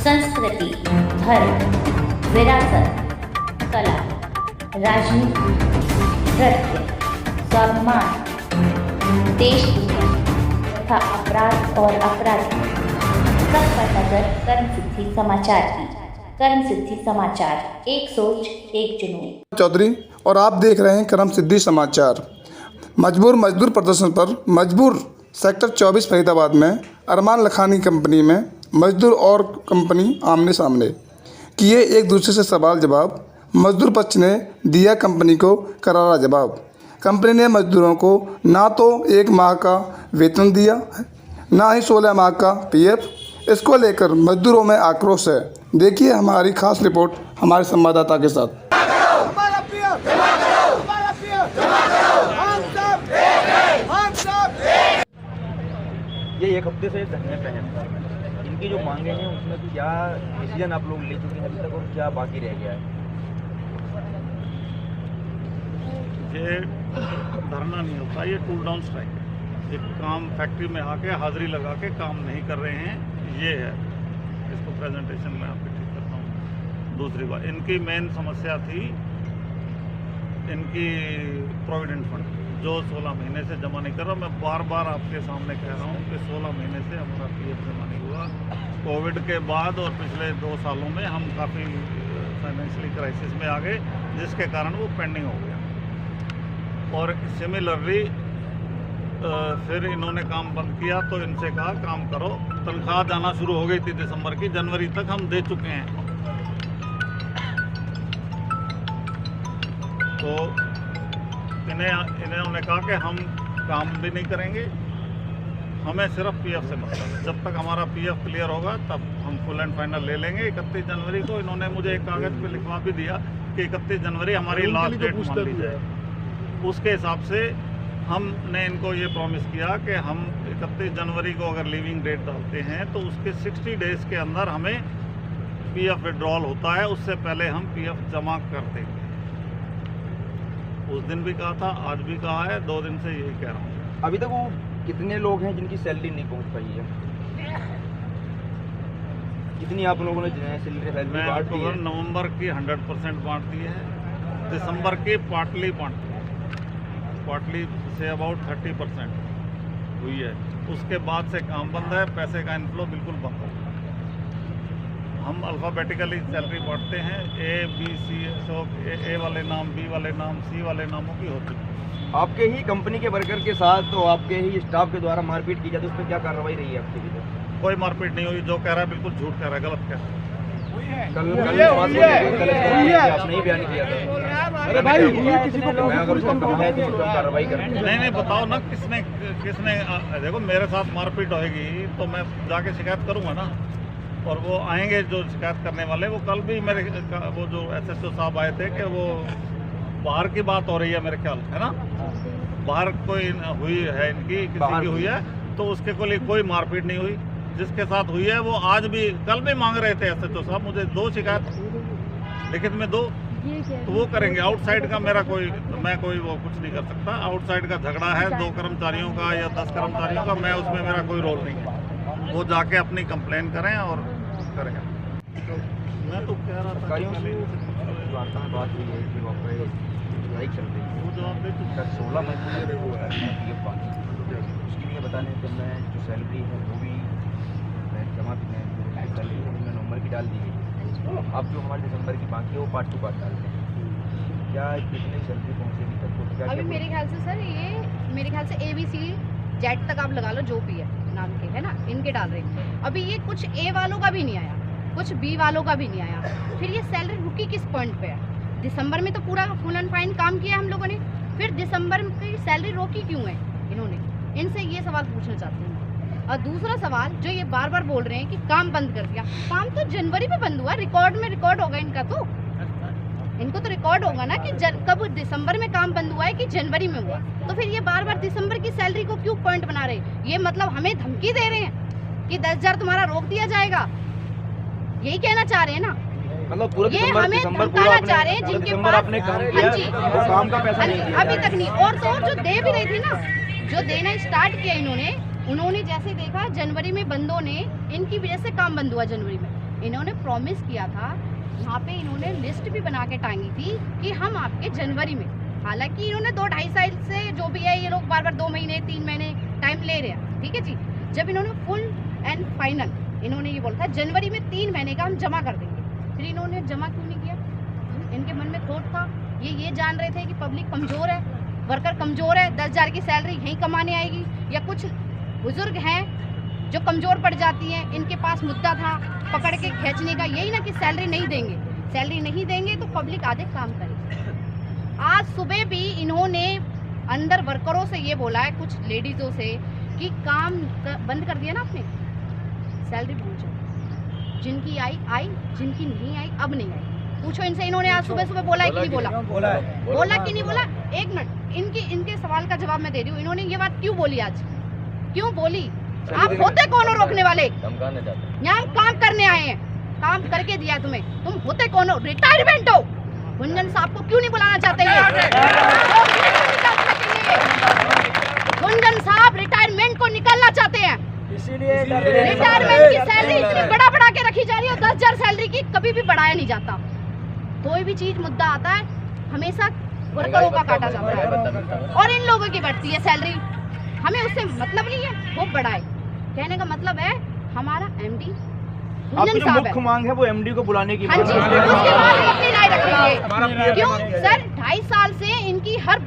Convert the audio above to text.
संस्कृति, धर्म, विरासत, कला, राजनीति, नृत्य, सम्मान, देश दुनिया तथा अपराध और अपराधी, सब पर नजर कर्म सिद्धि समाचार की। कर्म सिद्धि समाचार, एक सोच एक जुनून। चौधरी और आप देख रहे हैं कर्म सिद्धि समाचार। मजबूर मजदूर प्रदर्शन पर मजबूर सेक्टर 24 फरीदाबाद में अरमान लखानी कंपनी में मजदूर और कंपनी आमने सामने किए एक दूसरे से सवाल जवाब। मजदूर पक्ष ने दिया कंपनी को करारा जवाब। कंपनी ने मजदूरों को ना तो 1 माह का वेतन दिया है, ना ही 16 माह का पीएफ। इसको लेकर मजदूरों में आक्रोश है। देखिए हमारी खास रिपोर्ट हमारे संवाददाता के साथ। ये एक हफ्ते से धरने पे हैं। इनकी जो मांगे हैं उसमें क्या डिसीजन आप लोग ले चुके हैं अभी तक और क्या बाकी रह गया है? ये धरना नहीं होता, ये टूल डाउन स्ट्राइक है। एक काम फैक्ट्री में आके हाजिरी लगा के काम नहीं कर रहे हैं, ये है। इसको प्रेजेंटेशन में आपको ठीक करता हूँ। दूसरी बात, इनकी मेन समस्या थी इनकी प्रोविडेंट फंड जो 16 महीने से जमा नहीं कर रहा। मैं बार बार आपके सामने कह रहा हूँ कि 16 महीने से हमारा पीएफ जमा नहीं हुआ। कोविड के बाद और पिछले 2 सालों में हम काफ़ी फाइनेंशियली क्राइसिस में आ गए, जिसके कारण वो पेंडिंग हो गया। और सिमिलरली फिर इन्होंने काम बंद किया तो इनसे कहा काम करो। तनख्वाह जाना शुरू हो गई थी दिसंबर की, जनवरी तक हम दे चुके हैं। तो इन्होंने कहा कि हम काम भी नहीं करेंगे, हमें सिर्फ पीएफ से मतलब है। जब तक हमारा पीएफ क्लियर होगा तब हम फुल एंड फाइनल ले लेंगे। 31 जनवरी को इन्होंने मुझे एक कागज़ पे लिखवा भी दिया कि 31 जनवरी हमारी लास्ट डेट मान ली जाए। उसके हिसाब से हमने इनको ये प्रॉमिस किया कि हम 31 जनवरी को अगर लीविंग डेट डालते हैं तो उसके 60 डेज़ के अंदर हमें पीएफ विड्रॉल होता है, उससे पहले हम पीएफ जमा कर देंगे। उस दिन भी कहा था, आज भी कहा है, 2 दिन से यही कह रहा हूँ। अभी तक वो कितने लोग हैं जिनकी सैलरी नहीं पहुंच पाई है? कितनी आप लोगों ने सैलरी बांट दी है? नवंबर की 100% बांट दी है, दिसंबर की पार्टली बांट दी है। पार्टली से अबाउट 30% हुई है। उसके बाद से काम बंद है, पैसे का इनफ्लो बिल्कुल बंद हो गया। हम अल्फ़ाबेटिकली सैलरी बांटते हैं, ए बी सी, सो ए वाले नाम, बी वाले नाम, सी वाले नामों की होती है। आपके ही कंपनी के वर्कर के साथ तो आपके ही स्टाफ के द्वारा मारपीट की जाती है, उस पर क्या कार्रवाई रही है आपके लिए? कोई मारपीट नहीं हुई। जो कह रहा है बिल्कुल झूठ कह रहा है, गलत कह रहा है। आपने ही बयान किया था। नहीं बताओ ना किसने देखो मेरे साथ मारपीट होएगी तो मैं जाके शिकायत करूंगा ना। और वो आएंगे जो शिकायत करने वाले, वो कल भी मेरे वो जो SHO साहब आए थे कि वो बाहर की बात हो रही है मेरे ख्याल, है ना? बाहर कोई हुई है इनकी, किसी की हुई है, तो उसके कोई मारपीट नहीं हुई। जिसके साथ हुई है वो आज भी, कल भी मांग रहे थे SHO साहब मुझे 2 शिकायत लिखित में 2, तो वो करेंगे। आउटसाइड का मेरा मैं कोई वो कुछ नहीं कर सकता। आउटसाइड का झगड़ा है 2 कर्मचारियों का या 10 कर्मचारियों का, मैं उसमें मेरा कोई रोल नहीं है। वो जाके अपनी कंप्लेन करें और करें। मैं तो कह रहा था वार्ता में बात हुई है कि लड़ाई चल रही है, वो जवाब दे चुका। 16 महीने वो है उसके लिए बताने कि मैं जो सैलरी है वो भी मैं जमा भी सैलरी में नवंबर की डाल दी गई। अब जो हमारे दिसंबर की बाकी है वो पार्ट टू पार्ट डालते हैं। क्या कितनी सैलरी पहुँचेगी तक? तो क्या अभी मेरे ख्याल से सर ये मेरे ख्याल से ABC जेट तक आप लगा लो, जो भी है नाम के, है ना, इनके डाल रहे हैं। अभी ये कुछ A वालों का भी नहीं आया, कुछ B वालों का भी नहीं आया। फिर ये सैलरी रुकी किस पॉइंट पे है? दिसंबर में तो पूरा फुल एंड फाइन काम किया हम लोगों ने, फिर दिसंबर की सैलरी रोकी क्यों है इन्होंने? इनसे ये सवाल पूछना चाहती हूँ। और दूसरा सवाल जो ये बार बार बोल रहे हैं कि काम बंद कर दिया, काम तो जनवरी में बंद हुआ, रिकॉर्ड में रिकॉर्ड होगा इनका। तो इनको तो रिकॉर्ड होगा ना कि कब दिसंबर में काम बंद हुआ है कि जनवरी में हुआ। तो फिर ये बार बार दिसंबर की सैलरी को क्यों पॉइंट बना रहे? ये मतलब हमें धमकी दे रहे हैं कि 10,000 तुम्हारा रोक दिया जाएगा, यही कहना चाह रहे हैं ना? मतलब पूरा ये हमें धमकाना चाह रहे हैं जिनके पास आपने काम किया, वो काम का पैसा नहीं दिया अभी तक नहीं। और तो और जो दे भी रही थी ना, जो देना स्टार्ट किया इन्होंने, उन्होंने जैसे देखा जनवरी में बंदों ने, इनकी वजह से काम बंद हुआ जनवरी में। इन्होंने प्रॉमिस किया था, वहाँ पे इन्होंने लिस्ट भी बना के टांगी थी कि हम आपके जनवरी में, हालांकि इन्होंने 2-2.5 साल से जो भी है ये लोग बार बार 2 महीने 3 महीने टाइम ले रहे हैं, ठीक है जी। जब इन्होंने फुल एंड फाइनल इन्होंने ये बोला था जनवरी में 3 महीने का हम जमा कर देंगे, फिर इन्होंने जमा क्यों नहीं किया? इनके मन में खोट था, ये जान रहे थे कि पब्लिक कमज़ोर है, वर्कर कमज़ोर है, 10,000 की सैलरी यहीं कमाने आएगी, या कुछ बुजुर्ग हैं जो कमज़ोर पड़ जाती हैं, इनके पास मुद्दा था पकड़ के खींचने का, यही ना कि सैलरी नहीं देंगे, सैलरी नहीं देंगे तो पब्लिक आधे काम करेगी। आज सुबह भी इन्होंने अंदर वर्करों से ये बोला है, कुछ लेडीज़ों से, कि काम बंद कर दिया ना आपने, सैलरी पूछो, जिनकी आई, जिनकी नहीं आई अब नहीं आई, पूछो इनसे। इन्होंने आज सुबह बोला है कि नहीं बोला? बोला कि नहीं बोला? 1 मिनट, इनके सवाल का जवाब मैं दे रही हूँ। इन्होंने ये बात क्यों बोली आज, क्यों बोली? आप होते कौन हो रोकने वाले? यहाँ काम करने आए हैं, काम करके दिया तुम्हें, तुम होते कौन हो? रिटायरमेंट हो। गुंजन साहब को क्यों नहीं बुलाना चाहते गुंजन साहब रिटायरमेंट को निकलना चाहते हैं, इसीलिए रिटायरमेंट की सैलरी इतनी बढ़ा के रखी जा रही है, 10,000 सैलरी की कभी भी बढ़ाया नहीं जाता। कोई भी चीज मुद्दा आता है हमेशा वर्करों का काटा जाता है, और इन लोगों की बढ़ती है सैलरी, हमें उससे मतलब नहीं है, वो बढ़ाए। कहने का मतलब है हमारा एमडी गुंजन साहब है, मुख्य मांग है वो एमडी को बुलाने की। हाँ जी, उसके बाद हम अपनी राय रखेंगे। क्यों सर, 2.5 साल से इनकी हर